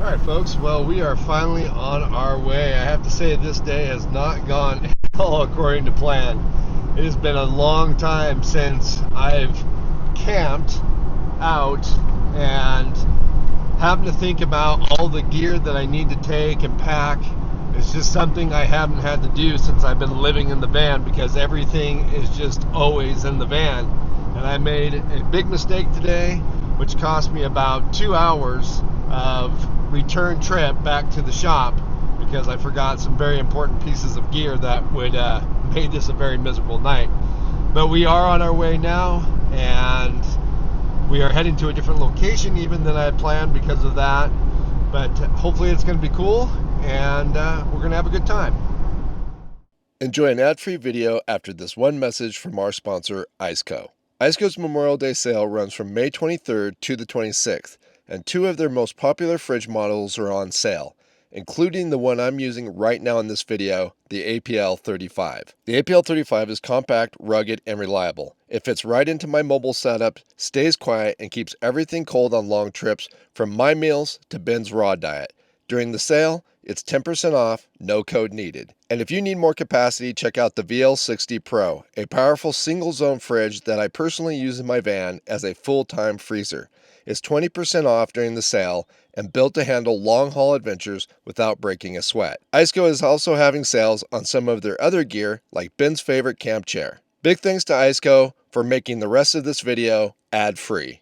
Alright folks, well we are finally on our way. I have to say this day has not gone at all according to plan. It has been a long time since I've camped out, and having to think about all the gear that I need to take and pack is just something I haven't had to do since I've been living in the van, because everything is just always in the van. And I made a big mistake today, which cost me about 2 hours of return trip back to the shop, because I forgot some very important pieces of gear that would made this a very miserable night. But we are on our way now, and we are heading to a different location even than I had planned because of that. But hopefully it's going to be cool, and we're going to have a good time. Enjoy an ad-free video after this one message from our sponsor, Iceco. Iceco's Memorial Day sale runs from May 23rd to the 26th, and 2 of their most popular fridge models are on sale, including the one I'm using right now in this video, the APL 35. The APL 35 is compact, rugged, and reliable. It fits right into my mobile setup, stays quiet, and keeps everything cold on long trips, from my meals to Ben's raw diet. During the sale, it's 10% off, no code needed. And if you need more capacity, check out the VL60 Pro, a powerful single-zone fridge that I personally use in my van as a full-time freezer. It's 20% off during the sale and built to handle long-haul adventures without breaking a sweat. Iceco is also having sales on some of their other gear, like Ben's favorite camp chair. Big thanks to Iceco for making the rest of this video ad-free.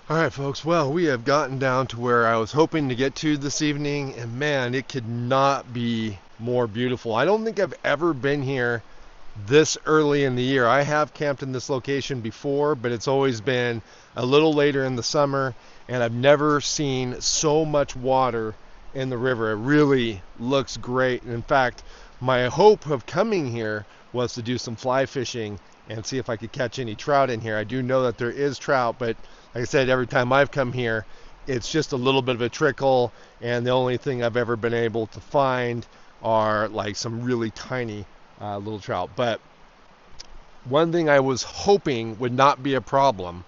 Alright folks, well we have gotten down to where I was hoping to get to this evening, and man, it could not be more beautiful. I don't think I've ever been here this early in the year. I have camped in this location before, but it's always been a little later in the summer, and I've never seen so much water in the river. It really looks great. And in fact, my hope of coming here was to do some fly fishing and see if I could catch any trout in here. I do know that there is trout, but like I said, every time I've come here, it's just a little bit of a trickle, and the only thing I've ever been able to find are like some really tiny little trout. But one thing I was hoping would not be a problem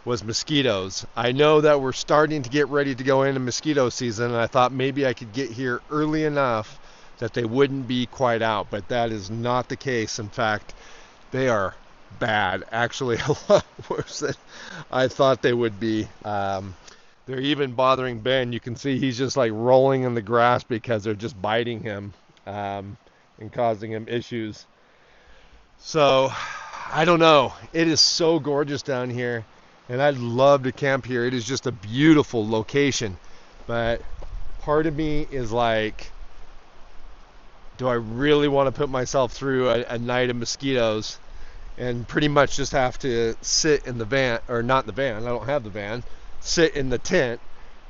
was mosquitoes. I know that we're starting to get ready to go into mosquito season, and I thought maybe I could get here early enough that they wouldn't be quite out, but that is not the case. In fact, they are bad, actually a lot worse than I thought they would be. They're even bothering Ben. You can see he's just like rolling in the grass because they're just biting him and causing him issues. So I don't know. It is so gorgeous down here, and I'd love to camp here. It is just a beautiful location, but part of me is like, do I really want to put myself through a night of mosquitoes and pretty much just have to sit in the van, or not the van, I don't have the van, sit in the tent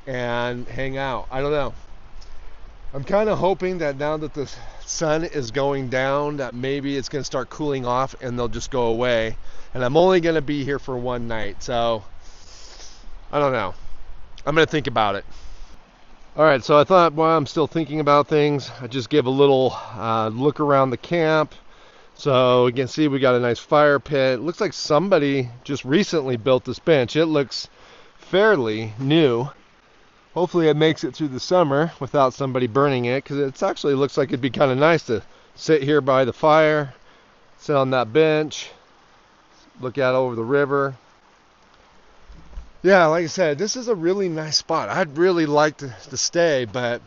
and hang out? I don't know. I'm kind of hoping that now that the sun is going down, that maybe it's going to start cooling off and they'll just go away. And I'm only going to be here for one night, so I don't know. I'm going to think about it. All right, so I thought while I'm still thinking about things, I'd just give a little look around the camp. So you can see we got a nice fire pit. It looks like somebody just recently built this bench. It looks fairly new. Hopefully it makes it through the summer without somebody burning it, because it actually looks like it'd be kind of nice to sit here by the fire, sit on that bench, look out over the river. Yeah, like I said, this is a really nice spot. I'd really like to stay, but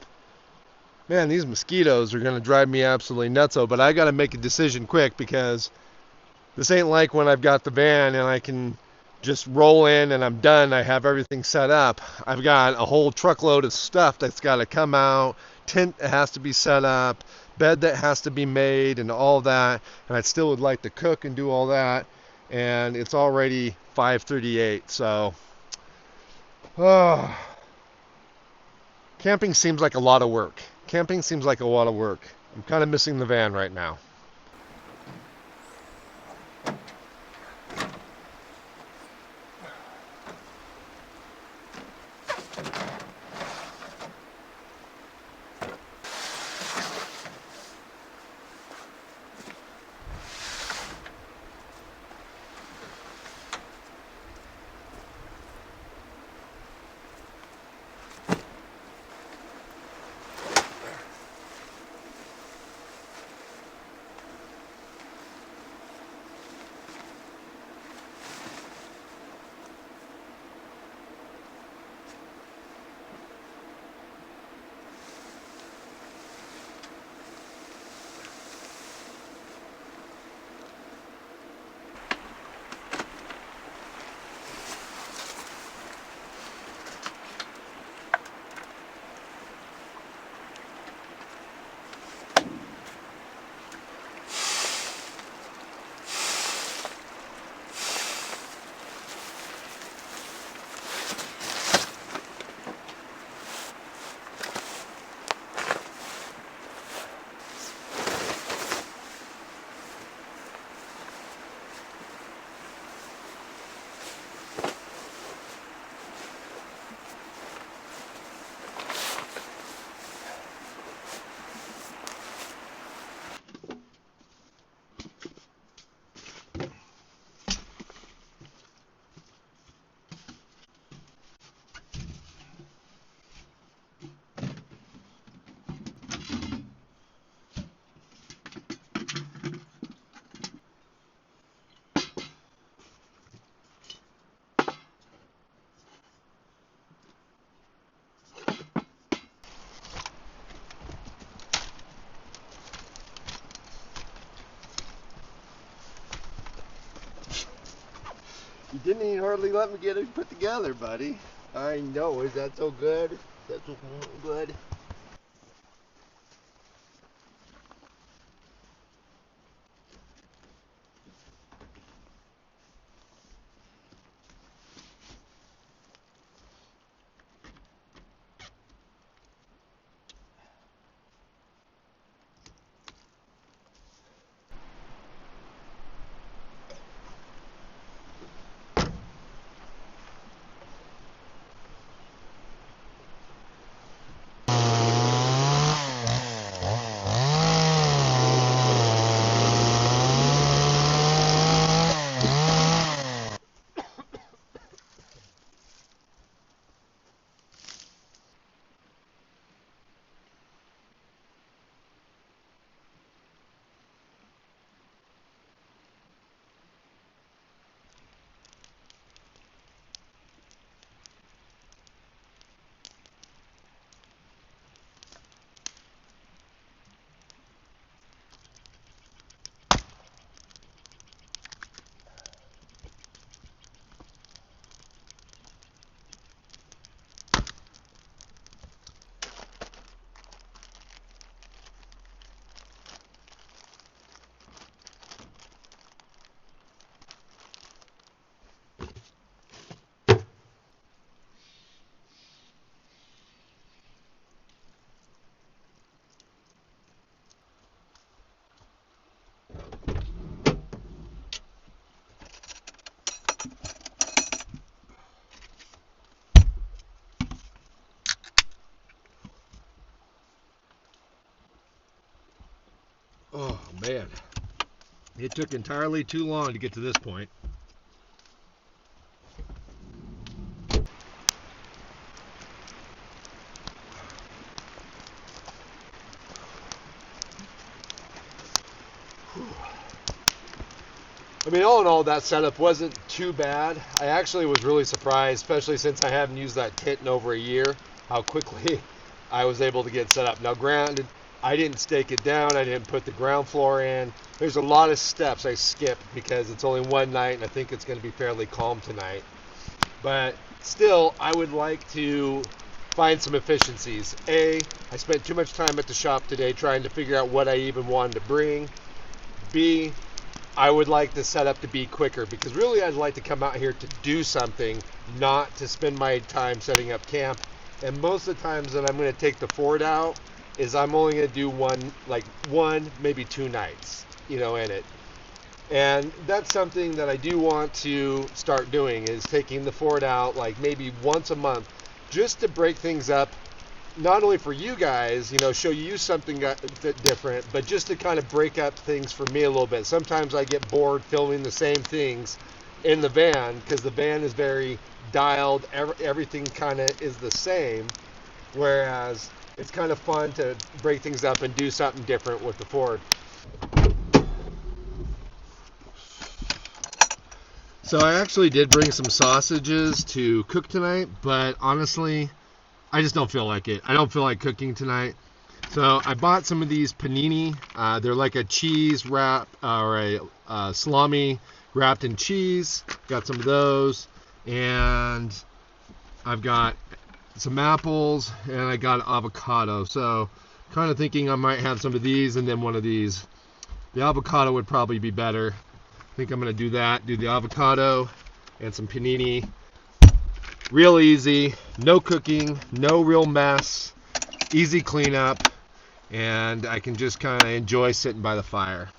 man, these mosquitoes are going to drive me absolutely nutso. But I got to make a decision quick, because this ain't like when I've got the van and I can just roll in and I'm done. I have everything set up. I've got a whole truckload of stuff that's got to come out, tent that has to be set up, bed that has to be made, and all that. And I still would like to cook and do all that. And it's already 5:38, so camping seems like a lot of work. Camping seems like a lot of work. I'm kind of missing the van right now. You didn't even hardly let me get it put together, buddy. I know. Is that so good? That's so good. It took entirely too long to get to this point. I mean, all in all, that setup wasn't too bad. I actually was really surprised, especially since I haven't used that kit in over a year, how quickly I was able to get set up. Now, granted, I didn't stake it down. I didn't put the ground floor in. There's a lot of steps I skipped because it's only one night, and I think it's going to be fairly calm tonight. But still, I would like to find some efficiencies. A, I spent too much time at the shop today trying to figure out what I even wanted to bring. B, I would like the setup to be quicker because really I'd like to come out here to do something, not to spend my time setting up camp. And most of the times that I'm going to take the Ford out is I'm only going to do one, maybe 2 nights, in it. And that's something that I do want to start doing, is taking the Ford out like maybe once a month just to break things up, not only for you guys, show you something different, but just to kind of break up things for me a little bit. Sometimes I get bored filming the same things in the van because the van is very dialed. Everything kind of is the same, whereas it's kind of fun to break things up and do something different with the Ford. So I actually did bring some sausages to cook tonight, but honestly, I just don't feel like it. I don't feel like cooking tonight. So I bought some of these panini. They're like a cheese wrap or a salami wrapped in cheese. Got some of those. And I've got some apples and I got avocado. So kind of thinking I might have some of these and then one of these. The avocado would probably be better. I think I'm going to do that. Do the avocado and some panini. Real easy, no cooking, no real mess, easy cleanup, and I can just kind of enjoy sitting by the fire.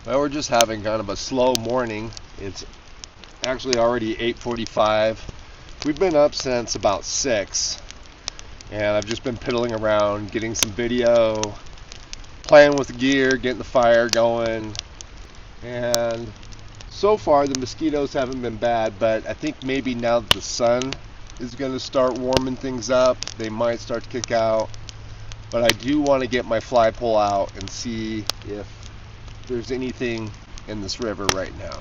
Well, we're just having kind of a slow morning. It's actually already 8:45. We've been up since about 6, and I've just been piddling around, getting some video, playing with the gear, getting the fire going, and so far the mosquitoes haven't been bad, but I think maybe now that the sun is going to start warming things up, they might start to kick out. But I do want to get my fly pole out and see if there's anything in this river right now.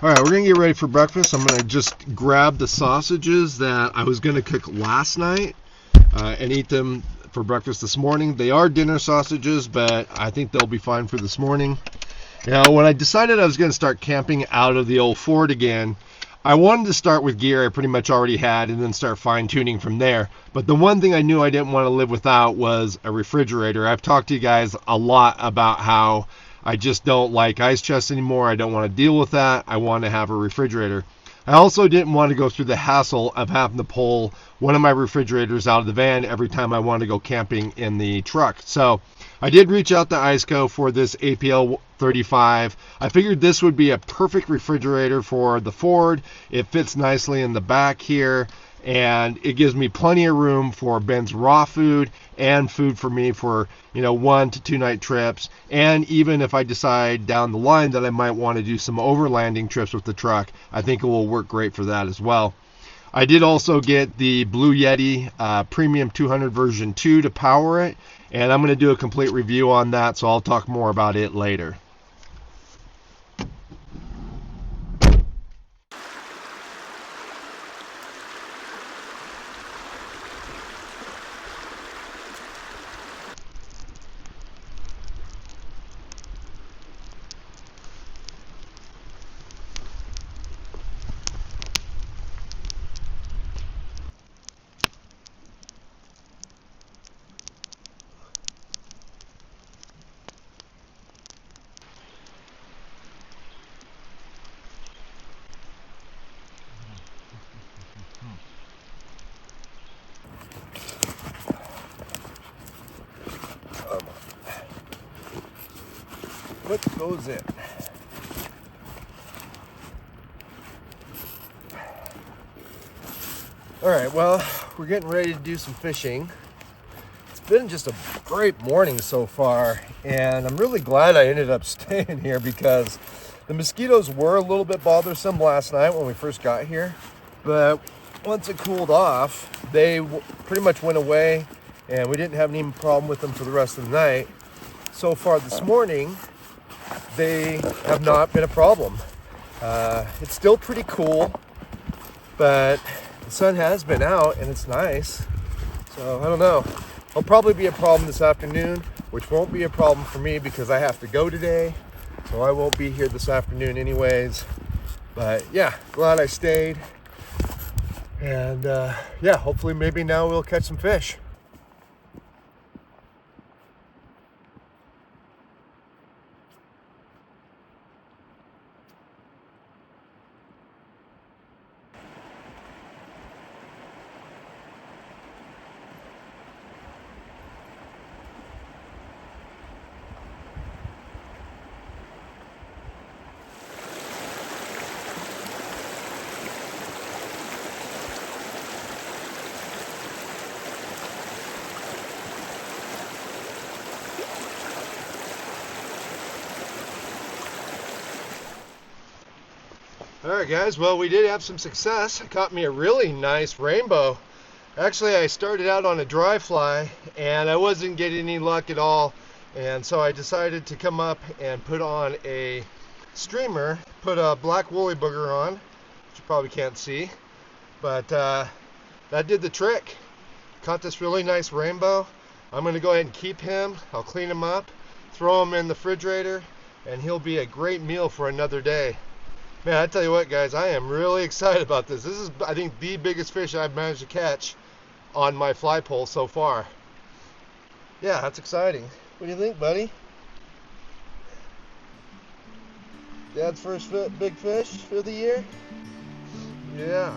Alright, we're going to get ready for breakfast. I'm going to just grab the sausages that I was going to cook last night and eat them for breakfast this morning. They are dinner sausages, but I think they'll be fine for this morning. Now, when I decided I was going to start camping out of the old Ford again, I wanted to start with gear I pretty much already had and then start fine-tuning from there. But the one thing I knew I didn't want to live without was a refrigerator. I've talked to you guys a lot about how I just don't like ice chests anymore. I don't want to deal with that. I want to have a refrigerator. I also didn't want to go through the hassle of having to pull one of my refrigerators out of the van every time I wanted to go camping in the truck. So I did reach out to Iceco for this APL 35. I figured this would be a perfect refrigerator for the Ford. It fits nicely in the back here, and it gives me plenty of room for Ben's raw food and food for me for 1 to 2 night trips. And even if I decide down the line that I might want to do some overlanding trips with the truck, I think it will work great for that as well. I did also get the Blue Yeti Premium 200 version 2 to power it, and I'm going to do a complete review on that, so I'll talk more about it later. What goes in? Alright, well, we're getting ready to do some fishing. It's been just a great morning so far, and I'm really glad I ended up staying here because the mosquitoes were a little bit bothersome last night when we first got here, but once it cooled off, they pretty much went away, and we didn't have any problem with them for the rest of the night. So far this morning, they have not been a problem. It's still pretty cool, but the sun has been out and it's nice. So I don't know. It'll probably be a problem this afternoon, which won't be a problem for me because I have to go today. So I won't be here this afternoon anyways. But yeah, glad I stayed. And yeah, hopefully maybe now we'll catch some fish. Alright guys, well we did have some success. It caught me a really nice rainbow. Actually I started out on a dry fly and I wasn't getting any luck at all, and so I decided to come up and put on a streamer, put a black woolly booger on, which you probably can't see, but that did the trick. Caught this really nice rainbow. I'm going to go ahead and keep him. I'll clean him up, throw him in the refrigerator, and he'll be a great meal for another day. Man, I tell you what, guys, I am really excited about this. This is, I think, the biggest fish I've managed to catch on my fly pole so far. Yeah, that's exciting. What do you think, buddy? Dad's first big fish for the year? Yeah.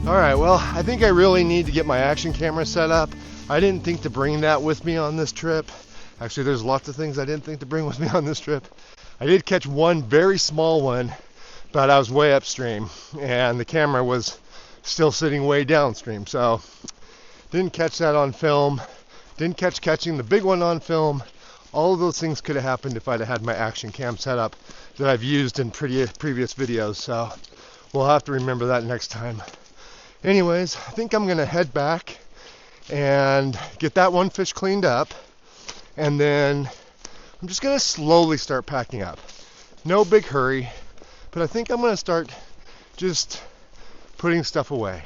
Alright, well, I think I really need to get my action camera set up. I didn't think to bring that with me on this trip. Actually, there's lots of things I didn't think to bring with me on this trip. I did catch one very small one, but I was way upstream and the camera was still sitting way downstream, so didn't catch that on film. Didn't catching the big one on film. All of those things could have happened if I'd have had my action cam setup that I've used in previous videos, so we'll have to remember that next time. Anyways, I think I'm gonna head back and get that one fish cleaned up, and then I'm just gonna slowly start packing up. No big hurry, but I think I'm gonna start just putting stuff away.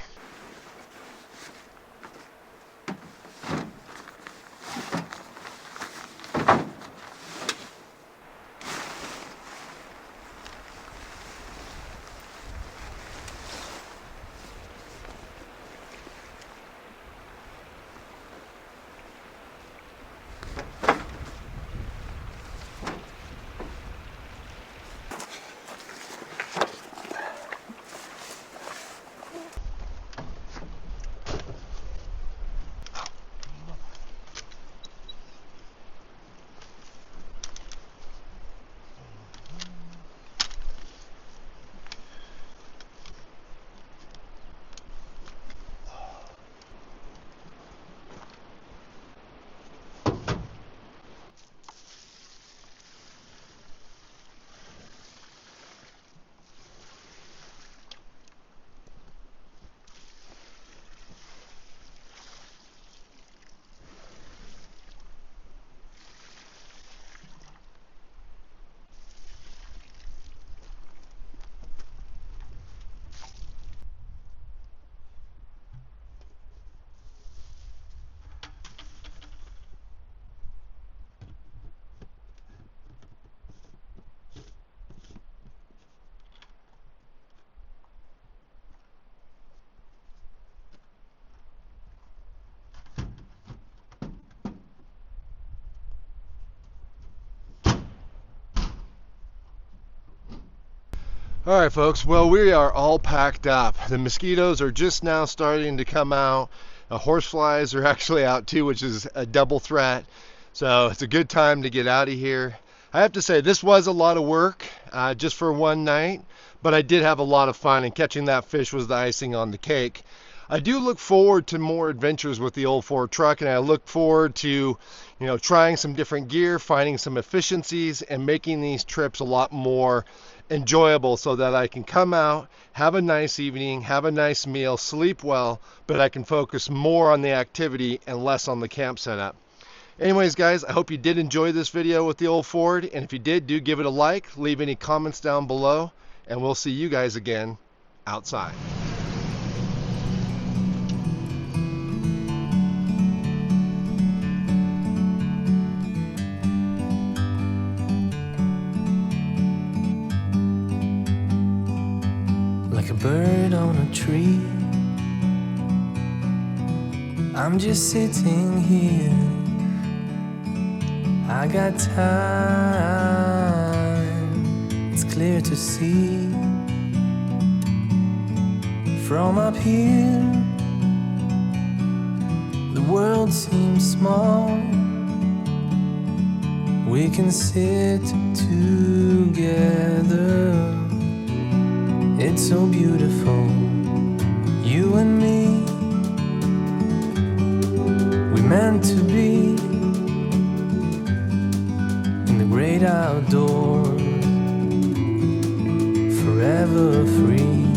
All right, folks, well, we are all packed up. The mosquitoes are just now starting to come out. The horseflies are actually out too, which is a double threat. So it's a good time to get out of here. I have to say, this was a lot of work just for one night, but I did have a lot of fun, and catching that fish was the icing on the cake. I do look forward to more adventures with the old Ford truck, and I look forward to, trying some different gear, finding some efficiencies, and making these trips a lot more enjoyable so that I can come out, have a nice evening, have a nice meal, sleep well, but I can focus more on the activity and less on the camp setup. Anyways, guys, I hope you did enjoy this video with the old Ford, and if you did, do give it a like, leave any comments down below, and we'll see you guys again outside. Like a bird on a tree, I'm just sitting here. I got time, it's clear to see. From up here, the world seems small. We can sit together. It's so beautiful, you and me. We meant to be in the great outdoors, forever free.